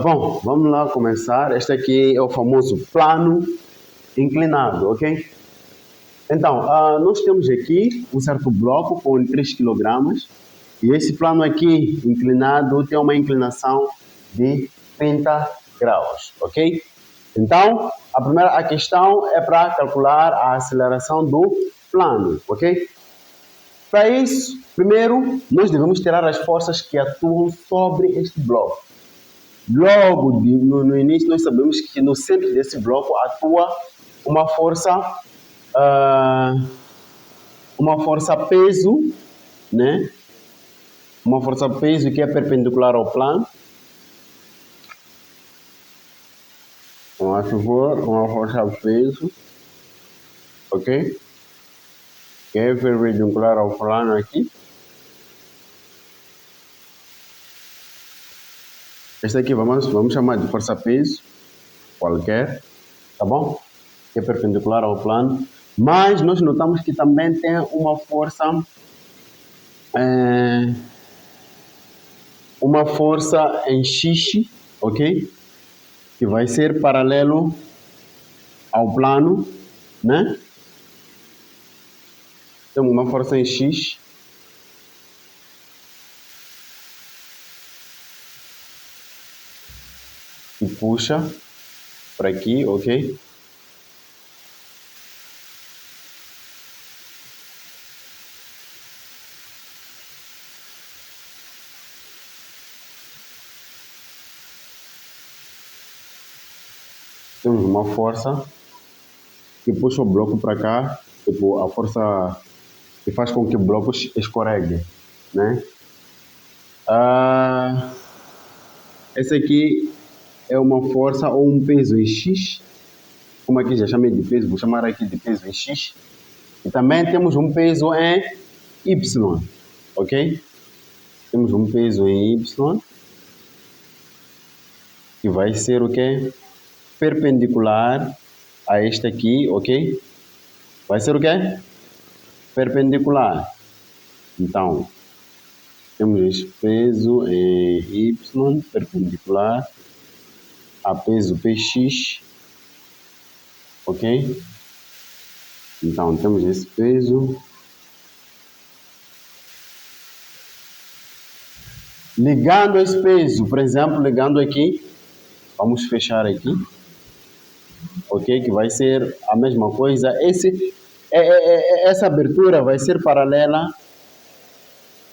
Bom, vamos lá começar. Este aqui é o famoso plano inclinado, ok? Então, nós temos aqui um certo bloco com 3 quilogramas e esse plano aqui inclinado tem uma inclinação de 30 graus, ok? Então, a questão é para calcular a aceleração do plano, ok? Para isso, primeiro, nós devemos tirar as forças que atuam sobre este bloco. Logo no início, nós sabemos que no centro desse bloco atua uma força, ah, uma força peso, né? Uma força peso que é perpendicular ao plano. A favor, uma força peso, ok? Que é perpendicular ao plano aqui. Esta aqui vamos chamar de força peso, qualquer, tá bom? Que é perpendicular ao plano. Mas nós notamos que também tem uma força em X, ok? Que vai ser paralelo ao plano, né? Temos uma força em X que puxa para aqui, ok? Temos uma força que puxa o bloco para cá, tipo a força que faz com que o bloco escorregue, né? Essa aqui é uma força ou um peso em X, como aqui já chamei de peso, vou chamar aqui de peso em X. E também temos um peso em Y, ok? Temos um peso em Y, que vai ser o quê? Perpendicular a este aqui, ok? Vai ser o quê? Perpendicular. Então, temos esse peso em Y, perpendicular a peso PX, ok? Então, temos esse peso. Ligando esse peso, por exemplo, ligando aqui, vamos fechar aqui, ok? Que vai ser a mesma coisa. Essa abertura vai ser paralela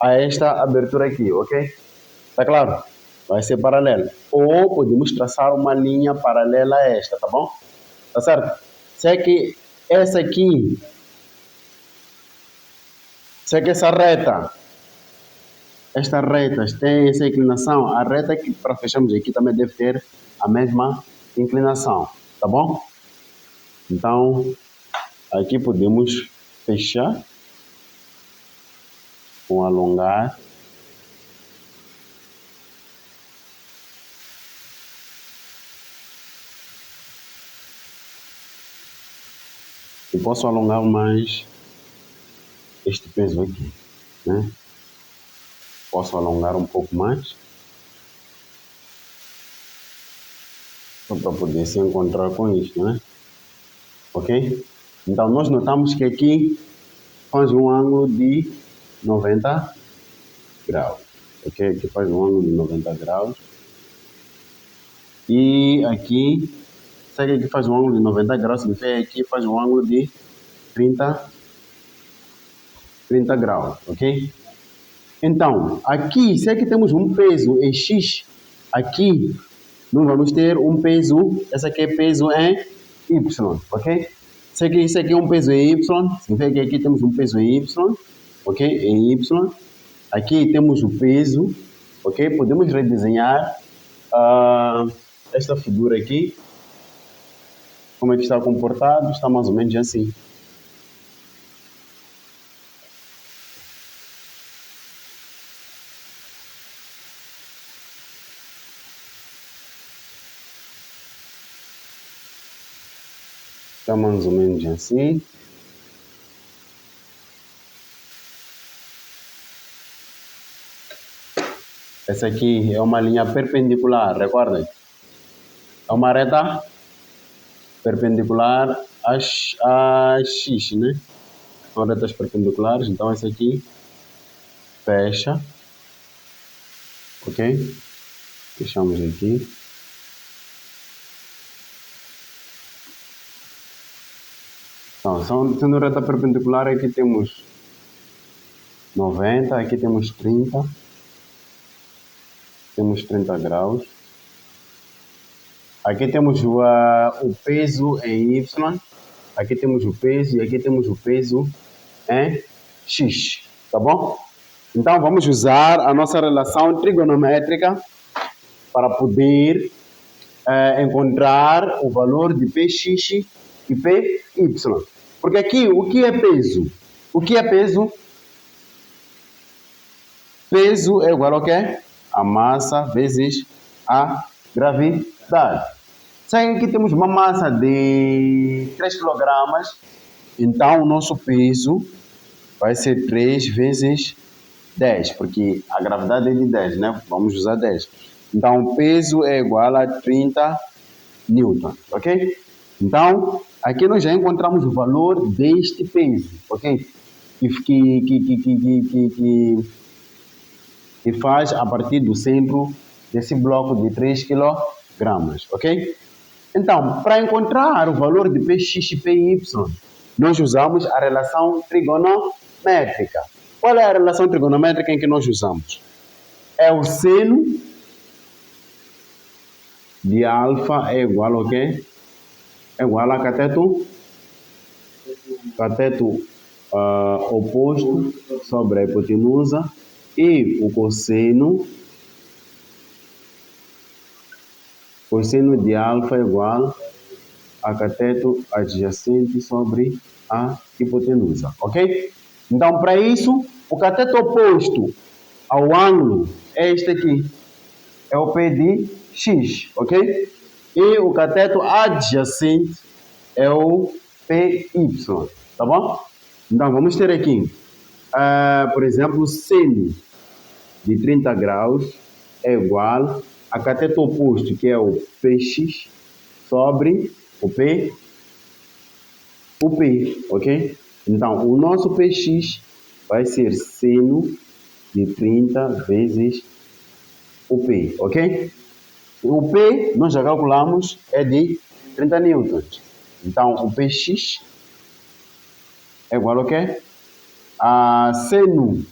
a esta abertura aqui, ok? Tá claro? Vai ser paralela. Ou podemos traçar uma linha paralela a esta, tá bom? Tá certo? Se é que essa aqui, se é que esta reta tem essa inclinação, a reta que para fecharmos aqui também deve ter a mesma inclinação, tá bom? Então, aqui podemos fechar com alongar. E posso alongar mais este peso aqui, né? Posso alongar um pouco mais, só para poder se encontrar com isto, né? Ok? Então, nós notamos que aqui faz um ângulo de 90 graus, ok? Aqui faz um ângulo de 90 graus. E aqui, segue aqui faz um ângulo de 90 graus, significa aqui faz um ângulo de 30 graus, ok? Então, aqui, se aqui temos um peso em X, aqui nós vamos ter um peso, esse aqui é peso em Y, ok? Se aqui, isso aqui é um peso em Y, significa que aqui temos um peso em Y, ok? Em Y. Aqui temos o peso, ok? Podemos redesenhar esta figura aqui. Como é que está comportado? Está mais ou menos assim. Está mais ou menos assim. Essa aqui é uma linha perpendicular, recordem? É uma reta perpendicular a X, né? São retas perpendiculares, então essa aqui fecha, ok? Fechamos aqui. Então, sendo reta perpendicular, aqui temos 90, aqui temos 30. Temos 30 graus. Aqui temos o peso em Y. Aqui temos o peso e aqui temos o peso em X. Tá bom? Então, vamos usar a nossa relação trigonométrica para poder encontrar o valor de Px e Py. Porque aqui, o que é peso? O que é peso? Peso é igual ao quê? A massa vezes a gravidade. Se aqui temos uma massa de 3 kg, então o nosso peso vai ser 3 vezes 10, porque a gravidade é de 10, né? Vamos usar 10. Então o peso é igual a 30 newtons, ok? Então, aqui nós já encontramos o valor deste peso, ok? Que faz a partir do centro desse bloco de 3 kg, ok? Então, para encontrar o valor de Px e Py, nós usamos a relação trigonométrica. Qual é a relação trigonométrica em que nós usamos? É o seno de alfa é igual ao quê? É igual a cateto oposto sobre a hipotenusa e o cosseno de alfa é igual a cateto adjacente sobre a hipotenusa, ok? Então, para isso, o cateto oposto ao ângulo é este aqui, é o P de X, ok? E o cateto adjacente é o PY, tá bom? Então, vamos ter aqui, por exemplo, o seno de 30 graus é igual a cateto oposto, que é o Px, sobre o P, ok? Então, o nosso Px vai ser seno de 30 vezes o P, ok? O P, nós já calculamos, é de 30 newtons. Então, o Px é igual ao quê? A seno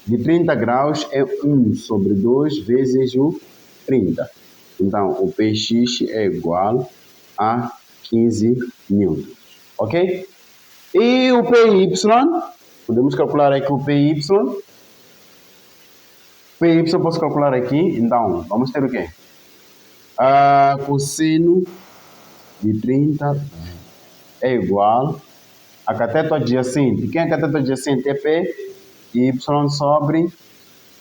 de 30 graus é 1 sobre 2 vezes o 30. Então, o Px é igual a 15 newtons, ok? E o Py, podemos calcular aqui o Py. Py eu posso calcular aqui, então, vamos ter o quê? Cosseno de 30 é igual a cateto adjacente. Quem é cateto adjacente? É P, y sobre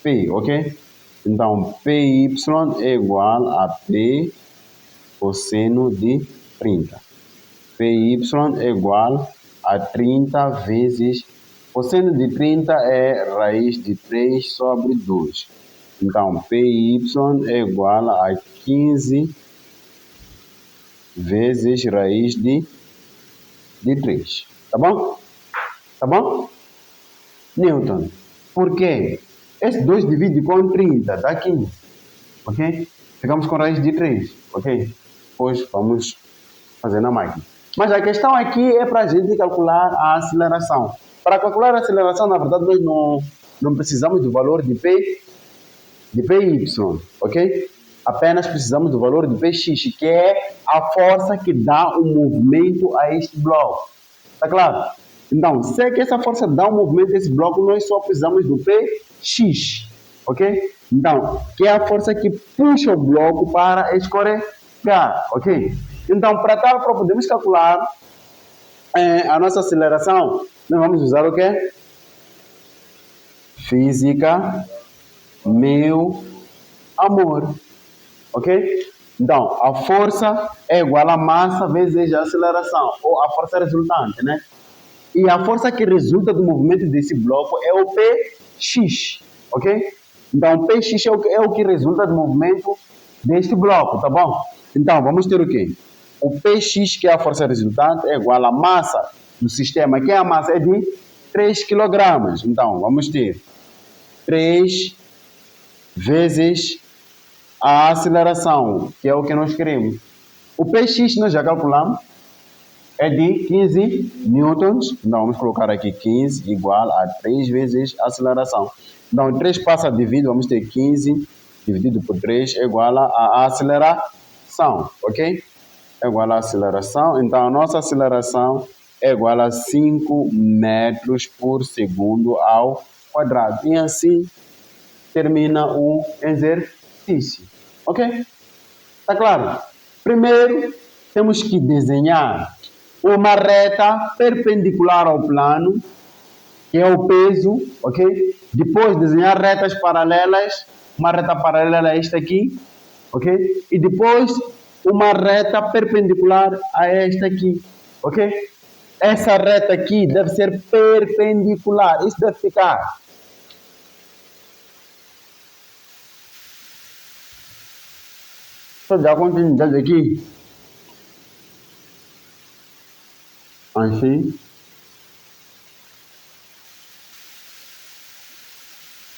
P, ok? Então, Py é igual a P cosseno de 30. Py é igual a 30 vezes... Cosseno de 30 é raiz de 3 sobre 2. Então, Py é igual a 15 vezes raiz de 3. Tá bom? Tá bom? Newton. Por quê? Esse 2 divide com 30, dá 15. Ok? Ficamos com raiz de 3. Ok? Depois vamos fazer na máquina. Mas a questão aqui é para a gente calcular a aceleração. Para calcular a aceleração, na verdade, nós não precisamos do valor de Py, ok? Apenas precisamos do valor de Px, que é a força que dá o movimento a este bloco. Tá claro? Então, se é que essa força dá o movimento a esse bloco, nós só precisamos do Px, ok? Então, que é a força que puxa o bloco para escorregar, ok? Então, para podermos calcular a nossa aceleração, nós vamos usar o quê? Física, meu amor, ok? Então, a força é igual a massa vezes a aceleração, ou a força resultante, né? E a força que resulta do movimento desse bloco é o Px, ok? Então, Px é o que resulta do movimento deste bloco, tá bom? Então, vamos ter o quê? O Px, que é a força resultante, é igual à massa do sistema, que a massa é de 3 kg. Então, vamos ter 3 vezes a aceleração, que é o que nós queremos. O Px nós já calculamos, é de 15 newtons. Então, vamos colocar aqui 15 igual a 3 vezes a aceleração. Então, 3 passa a dividir, vamos ter 15 dividido por 3 é igual a aceleração, ok? É igual a aceleração. Então, a nossa aceleração é igual a 5 metros por segundo ao quadrado. E assim termina o exercício, ok? Está claro? Primeiro, temos que desenhar uma reta perpendicular ao plano, que é o peso, ok? Depois, desenhar retas paralelas. Uma reta paralela a esta aqui, ok? E depois, uma reta perpendicular a esta aqui, ok? Essa reta aqui deve ser perpendicular. Isso deve ficar. Estou já continuidade aqui. Assim.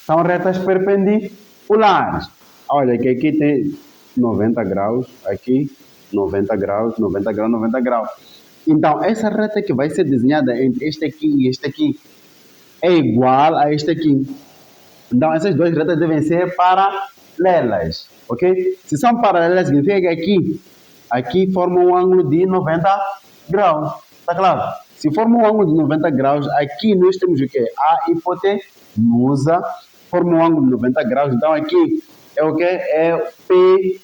São retas perpendiculares. Olha, que aqui tem 90 graus, aqui 90 graus, 90 graus, 90 graus. Então, essa reta que vai ser desenhada entre este aqui e este aqui é igual a este aqui. Então, essas duas retas devem ser paralelas, ok? Se são paralelas, significa que aqui forma um ângulo de 90 graus, tá claro? Se forma um ângulo de 90 graus, aqui nós temos o quê? A hipotenusa forma um ângulo de 90 graus, então aqui é o quê? É P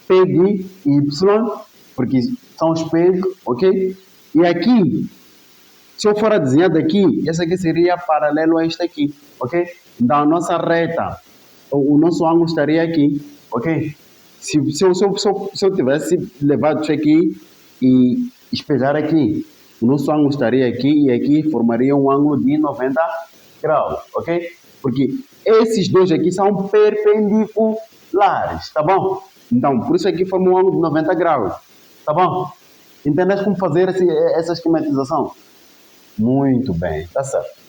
de Y, porque são os P's, ok? E aqui, se eu for a desenhar daqui, essa aqui seria paralelo a esta aqui, ok? Então, a nossa reta, o nosso ângulo estaria aqui, ok? Se eu tivesse levado isso aqui e espejar aqui, o nosso ângulo estaria aqui e aqui formaria um ângulo de 90 graus, ok? Porque esses dois aqui são perpendiculares, tá bom? Então, por isso aqui forma um ângulo de 90 graus, tá bom? Entendeste como fazer essa esquematização? Muito bem, tá certo.